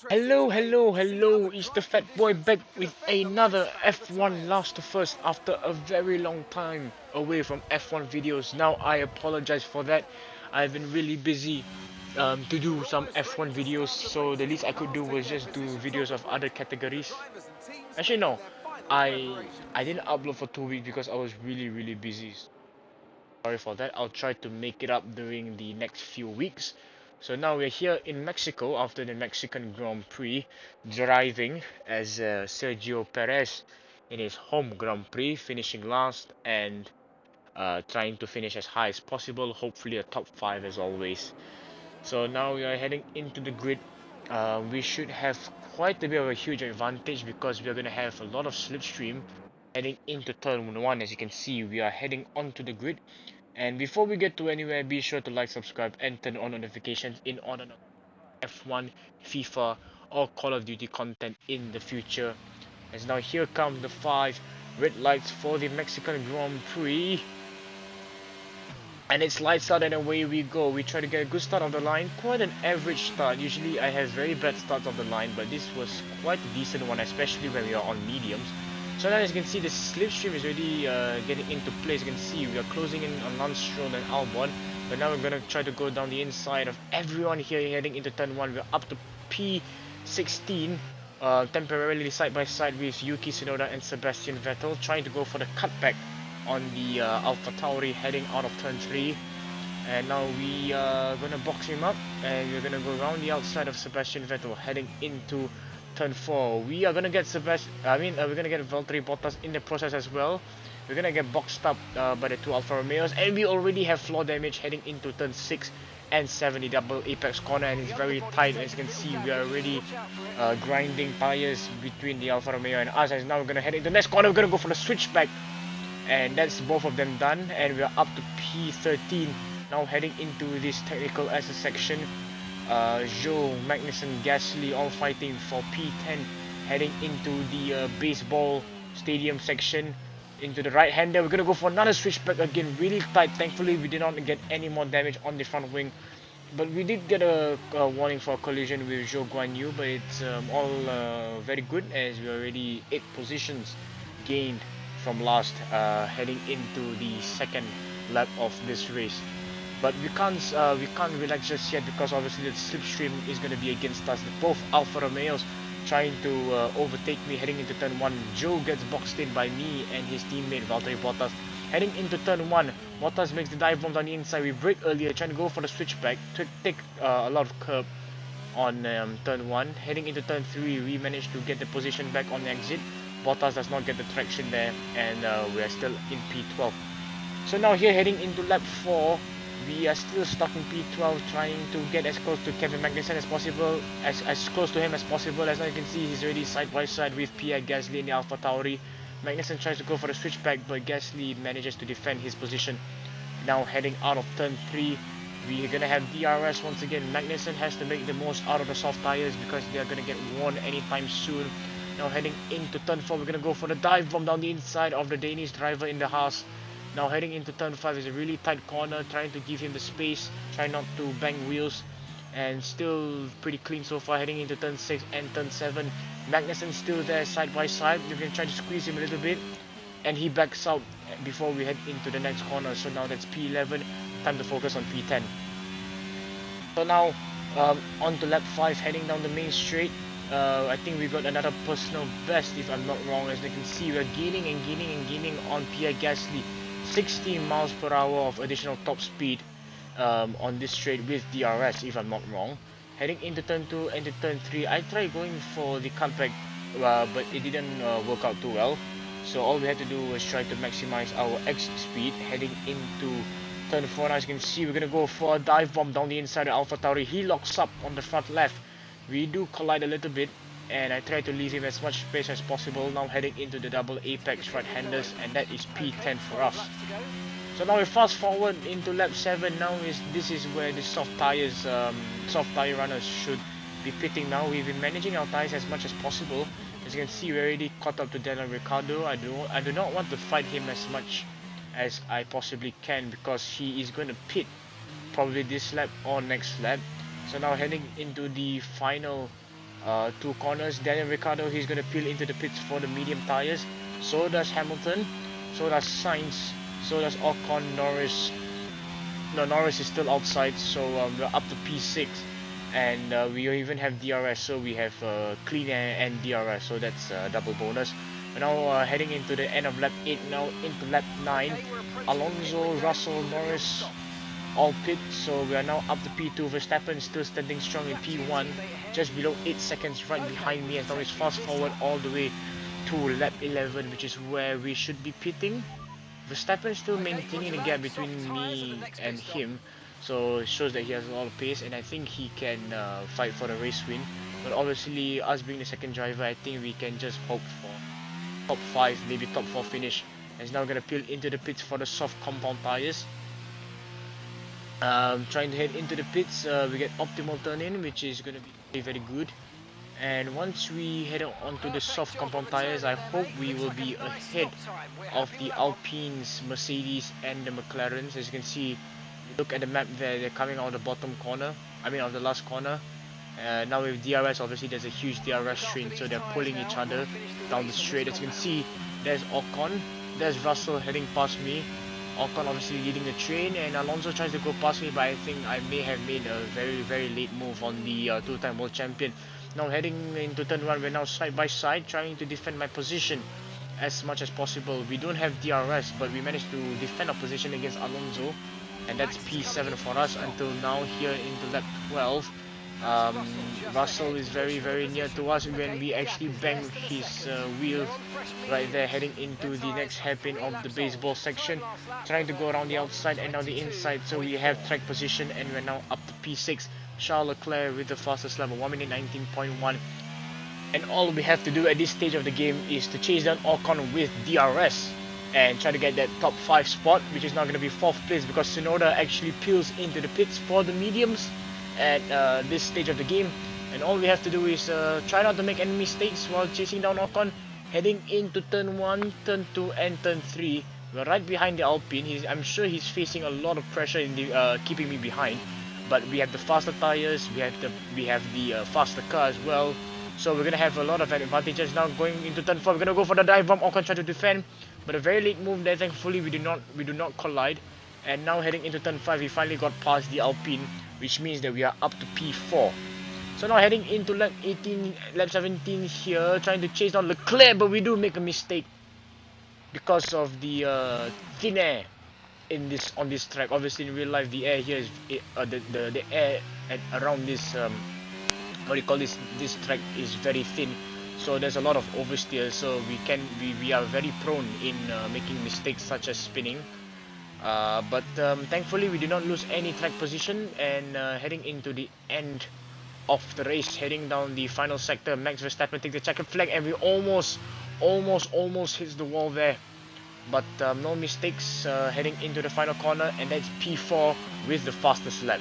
Hello, it's the Fat Boy back with another F1 Last to First after a very long time away from F1 videos. Now I apologize for that. I've been really busy to do some F1 videos, so the least I could do was just do videos of other categories. Actually no, I didn't upload for 2 weeks because I was really busy. Sorry for that. I'll try to make it up during the next few weeks. So now we're here in Mexico after the Mexican Grand Prix, driving as Sergio Perez in his home Grand Prix, finishing last and trying to finish as high as possible, hopefully a top 5 as always. So now we are heading into the grid. We should have quite a bit of a huge advantage because we are going to have a lot of slipstream heading into turn 1. As you can see, we are heading onto the grid. And before we get to anywhere, be sure to like, subscribe, and turn on notifications in order not to F1, FIFA, or Call of Duty content in the future. As now here come the 5 red lights for the Mexican Grand Prix. And it's lights out and away we go. We try to get a good start of the line, quite an average start. Usually I have very bad starts of the line, but this was quite a decent one, especially when we are on mediums. So now as you can see, the slipstream is already getting into place. You can see we are closing in on Lance Stroll and Albon, but now we're going to try to go down the inside of everyone here heading into turn 1. We're up to P16, temporarily side by side with Yuki Tsunoda and Sebastian Vettel, trying to go for the cutback on the AlphaTauri heading out of turn 3. And now we are gonna box him up and we're gonna go around the outside of Sebastian Vettel heading into turn 4. We are gonna get we're gonna get Valtteri Bottas in the process as well. We're gonna get boxed up by the two Alfa Romeos, and we already have floor damage heading into turn 6 and 7, the double apex corner, and it's very tight. As you can see, we are already grinding tires between the Alfa Romeo and us. And now we're gonna head into the next corner. We're gonna go for the switchback, and that's both of them done, and we're up to P13 now heading into this technical SS section. Joe, Magnussen, Gasly all fighting for P10 heading into the baseball stadium section into the right hander. We're gonna go for another switchback again, really tight. Thankfully we did not get any more damage on the front wing, but we did get a warning for a collision with Zhou Guan Yu, but it's all very good as we already 8 positions gained from last, heading into the second lap of this race. But we can't relax just yet because obviously the slipstream is going to be against us. Both Alfa Romeos trying to overtake me heading into turn 1. Joe gets boxed in by me and his teammate Valtteri Bottas. Heading into turn 1, Bottas makes the dive bomb on the inside. We brake earlier, trying to go for the switchback to take a lot of curb on turn 1. Heading into turn 3, we managed to get the position back on the exit. Bottas does not get the traction there, and we are still in P12. So now here heading into lap 4, we are still stuck in P12, trying to get as close to Kevin Magnussen as possible, as close to him as possible. As now you can see, he's already side by side with Pierre Gasly in the AlphaTauri. Magnussen tries to go for the switchback, but Gasly manages to defend his position. Now heading out of turn 3, we're gonna have DRS once again. Magnussen has to make the most out of the soft tires because they are gonna get worn anytime soon. Now heading into turn 4, we're gonna go for the dive bomb down the inside of the Danish driver in the Haas. Now heading into turn 5 is a really tight corner, trying to give him the space, try not to bang wheels, and still pretty clean so far. Heading into turn 6 and turn 7, Magnussen still there side by side. We're gonna try to squeeze him a little bit, and he backs out before we head into the next corner. So now that's P11, time to focus on P10. So now on to lap 5, heading down the main straight. I think we got another personal best if I'm not wrong. As you can see, we're gaining on Pierre Gasly. 16 miles per hour of additional top speed on this straight with DRS if I'm not wrong. Heading into turn 2 and to turn 3, I tried going for the cutback, but it didn't work out too well. So all we had to do was try to maximize our exit speed. Heading into turn 4, as you can see, we're gonna go for a dive bomb down the inside of AlphaTauri. He locks up on the front left. We do collide a little bit, and I try to leave him as much space as possible. Now heading into the double apex right-handers, and that is P10 for us. So now we fast forward into lap 7. Now this is where the soft tire runners should be pitting. Now we've been managing our tires as much as possible. As you can see, we already caught up to Daniel Ricciardo. I do not want to fight him as much as I possibly can because he is going to pit probably this lap or next lap. So now heading into the final two corners. Daniel Ricciardo, he's going to peel into the pits for the medium tires. So does Hamilton. So does Sainz. So does Ocon. Norris. No, Norris is still outside. So we're up to P6. And we even have DRS. So we have clean air and DRS. So that's double bonus. We're now heading into the end of lap 8. Now into lap 9. Alonso, Russell, Norris all pit, so we are now up to P2. Verstappen still standing strong in P1, just below 8 seconds right behind me, as now it's fast forward all the way to lap 11, which is where we should be pitting. Verstappen still maintaining the gap between me and him, so it shows that he has a lot of pace, and I think he can fight for the race win. But obviously, us being the second driver, I think we can just hope for top 5, maybe top 4 finish. And it's now gonna peel into the pits for the soft compound tires. Trying to head into the pits, we get optimal turn in, which is going to be very good. And once we head onto the soft compound tires, I hope we will be ahead of the Alpines, Mercedes and the McLarens. As you can see, look at the map there, they're coming out of the bottom corner, of the last corner. Now with DRS, obviously there's a huge DRS train, so they're pulling each other down the straight. As you can see, there's Ocon, there's Russell heading past me. Ocon obviously leading the train, and Alonso tries to go past me, but I think I may have made a very late move on the two-time world champion. Now heading into turn 1, we're now side by side trying to defend my position as much as possible. We don't have DRS, but we managed to defend our position against Alonso, and that's P7 for us until now. Here into lap 12, Russell is very near to us when we actually bang his wheel right there, heading into the next hairpin of the baseball section, trying to go around the outside and now the inside. So we have track position, and we're now up to P6. Charles Leclerc with the fastest lap of 1 minute 19.1, and all we have to do at this stage of the game is to chase down Ocon with DRS and try to get that top 5 spot, which is now going to be 4th place, because Tsunoda actually peels into the pits for the mediums at this stage of the game. And all we have to do is try not to make any mistakes while chasing down Ocon, heading into turn 1, turn 2 and turn 3. We're right behind the Alpine. I'm sure he's facing a lot of pressure in the keeping me behind, but we have the faster tires, we have the faster car as well, so we're gonna have a lot of advantages. Now going into turn 4, we're gonna go for the dive bomb. Ocon try to defend, but a very late move there. Thankfully we do not collide. And now heading into turn 5, we finally got past the Alpine, which means that we are up to P4. So now heading into lap 17 here, trying to chase down Leclerc, but we do make a mistake because of the thin air on this track. Obviously in real life the air here is the air around this this track is very thin, so there's a lot of oversteer, so we are very prone in making mistakes such as spinning. But thankfully we did not lose any track position, and heading into the end of the race, heading down the final sector, Max Verstappen takes the checkered flag, and we almost hits the wall there, but no mistakes, heading into the final corner, and that's P4 with the fastest lap.